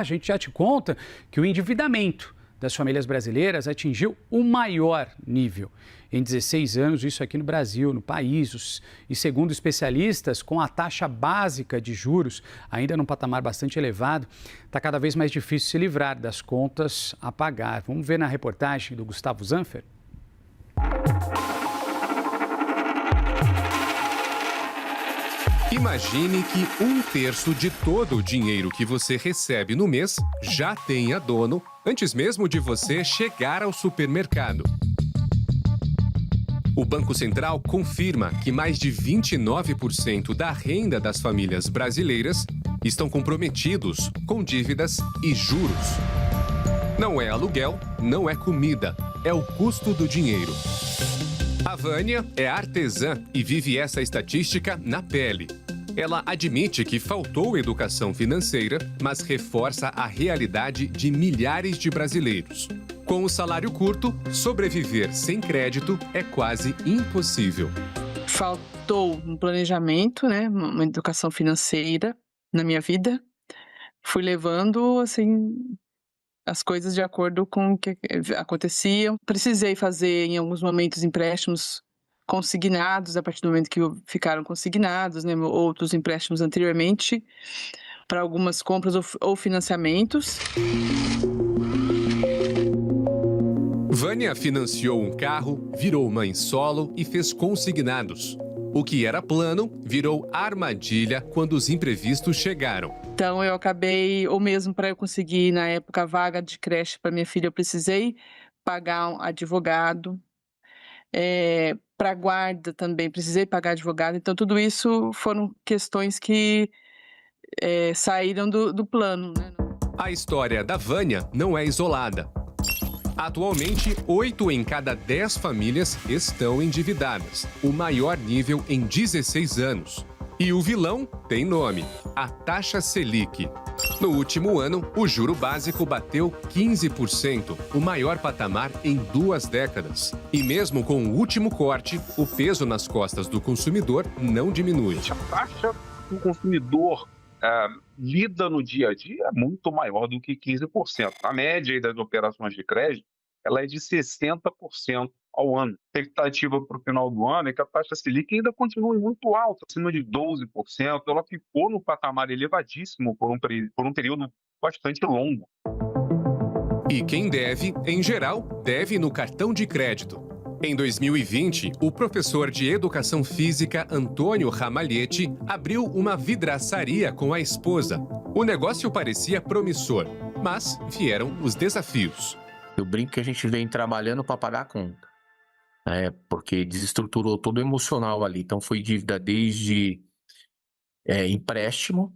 A gente já te conta que o endividamento das famílias brasileiras atingiu o maior nível em 16 anos, isso aqui no Brasil, no país. E segundo especialistas, com a taxa básica de juros ainda num patamar bastante elevado, está cada vez mais difícil se livrar das contas a pagar. Vamos ver na reportagem do Gustavo Zanfer. Imagine que 1/3 de todo o dinheiro que você recebe no mês já tenha dono antes mesmo de você chegar ao supermercado. O Banco Central confirma que mais de 29% da renda das famílias brasileiras estão comprometidos com dívidas e juros. Não é aluguel, não é comida, é o custo do dinheiro. A Vânia é artesã e vive essa estatística na pele. Ela admite que faltou educação financeira, mas reforça a realidade de milhares de brasileiros. Com o salário curto, sobreviver sem crédito é quase impossível. Faltou um planejamento, né, uma educação financeira na minha vida. Fui levando, assim, as coisas de acordo com o que aconteciam. Precisei fazer, em alguns momentos, empréstimos consignados, a partir do momento que ficaram consignados, né, outros empréstimos anteriormente, para algumas compras ou financiamentos. Vânia financiou um carro, virou mãe solo e fez consignados. O que era plano virou armadilha quando os imprevistos chegaram. Então eu acabei, ou mesmo para eu conseguir na época a vaga de creche para minha filha, eu precisei pagar um advogado. Para guarda também precisei pagar advogado. Então tudo isso foram questões que saíram do plano, né? A história da Vânia não é isolada. Atualmente, 8 em cada 10 famílias estão endividadas, o maior nível em 16 anos. E o vilão tem nome: a taxa Selic. No último ano, o juro básico bateu 15%, o maior patamar em 2 décadas. E mesmo com o último corte, o peso nas costas do consumidor não diminui. A taxa que o consumidor lida no dia a dia é muito maior do que 15%. A média aí das operações de crédito ela é de 60% ao ano. A expectativa para o final do ano é que a taxa Selic ainda continue muito alta, acima de 12%. Ela ficou no patamar elevadíssimo por um período bastante longo. E quem deve, em geral, deve no cartão de crédito. Em 2020, o professor de Educação Física Antônio Ramalhete abriu uma vidraçaria com a esposa. O negócio parecia promissor, mas vieram os desafios. Eu brinco que a gente vem trabalhando para pagar a conta, porque desestruturou todo o emocional ali. Então foi dívida desde empréstimo,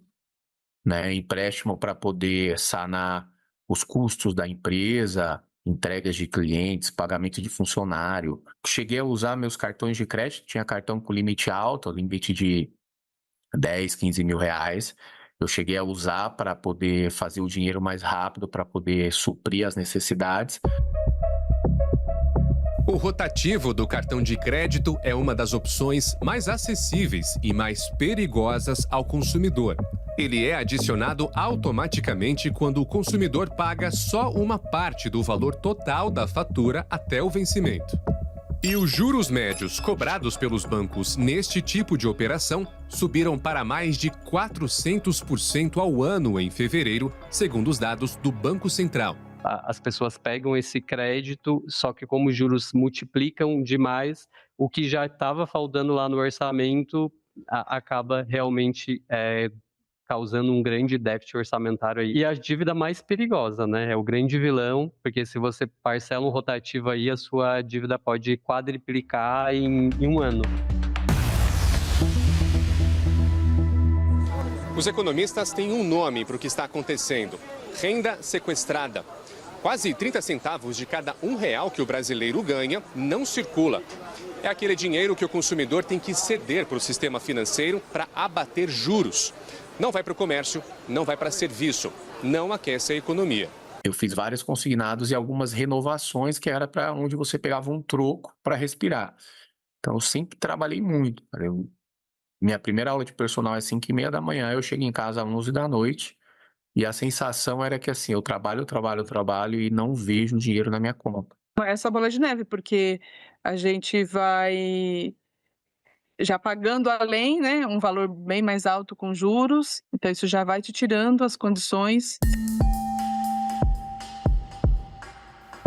empréstimo para poder sanar os custos da empresa, entregas de clientes, pagamento de funcionário. Cheguei a usar meus cartões de crédito, tinha cartão com limite alto, limite de 10, 15 mil reais. Eu cheguei a usar para poder fazer o dinheiro mais rápido, para poder suprir as necessidades. O rotativo do cartão de crédito é uma das opções mais acessíveis e mais perigosas ao consumidor. Ele é adicionado automaticamente quando o consumidor paga só uma parte do valor total da fatura até o vencimento. E os juros médios cobrados pelos bancos neste tipo de operação subiram para mais de 400% ao ano em fevereiro, segundo os dados do Banco Central. As pessoas pegam esse crédito, só que como os juros multiplicam demais, o que já estava faltando lá no orçamento acaba realmente causando um grande déficit orçamentário aí. E a dívida mais perigosa, né? É o grande vilão, porque se você parcela um rotativo aí, a sua dívida pode quadriplicar em um ano. Os economistas têm um nome para o que está acontecendo: renda sequestrada. Quase 30 centavos de cada R$1 que o brasileiro ganha não circula. É aquele dinheiro que o consumidor tem que ceder para o sistema financeiro para abater juros. Não vai para o comércio, não vai para serviço, não aquece a economia. Eu fiz vários consignados e algumas renovações que era para onde você pegava um troco para respirar. Então eu sempre trabalhei muito. Minha primeira aula de personal é 5h30 da manhã, eu chego em casa às 11 da noite. E a sensação era que assim, eu trabalho e não vejo dinheiro na minha conta. Essa bola de neve, porque a gente vai já pagando além, né, um valor bem mais alto com juros, então isso já vai te tirando as condições.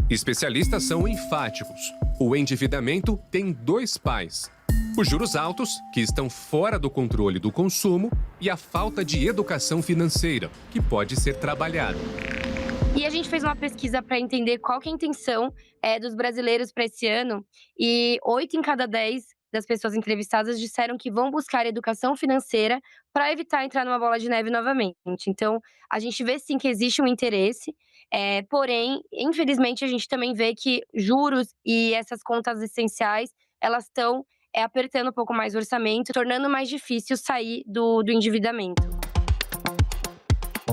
Especialistas são enfáticos. O endividamento tem dois pais: os juros altos, que estão fora do controle do consumo, e a falta de educação financeira, que pode ser trabalhada. E a gente fez uma pesquisa para entender qual que é a intenção dos brasileiros para esse ano, e 8 em cada 10 das pessoas entrevistadas disseram que vão buscar educação financeira para evitar entrar numa bola de neve novamente. Então, a gente vê sim que existe um interesse, porém, infelizmente, a gente também vê que juros e essas contas essenciais, elas estão apertando um pouco mais o orçamento, tornando mais difícil sair do endividamento.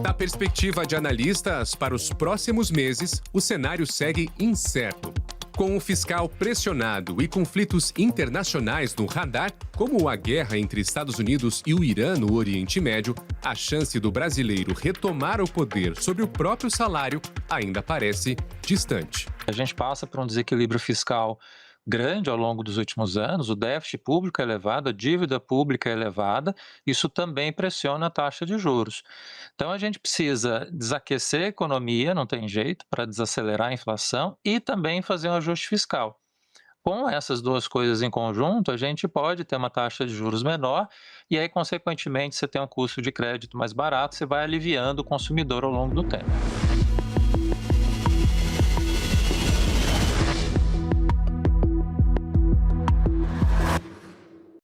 Da perspectiva de analistas, para os próximos meses, o cenário segue incerto. Com o fiscal pressionado e conflitos internacionais no radar, como a guerra entre Estados Unidos e o Irã no Oriente Médio, a chance do brasileiro retomar o poder sobre o próprio salário ainda parece distante. A gente passa por um desequilíbrio fiscal grande ao longo dos últimos anos, o déficit público é elevado, a dívida pública é elevada, isso também pressiona a taxa de juros. Então a gente precisa desaquecer a economia, não tem jeito, para desacelerar a inflação e também fazer um ajuste fiscal. Com essas duas coisas em conjunto, a gente pode ter uma taxa de juros menor e aí, consequentemente, você tem um custo de crédito mais barato, você vai aliviando o consumidor ao longo do tempo.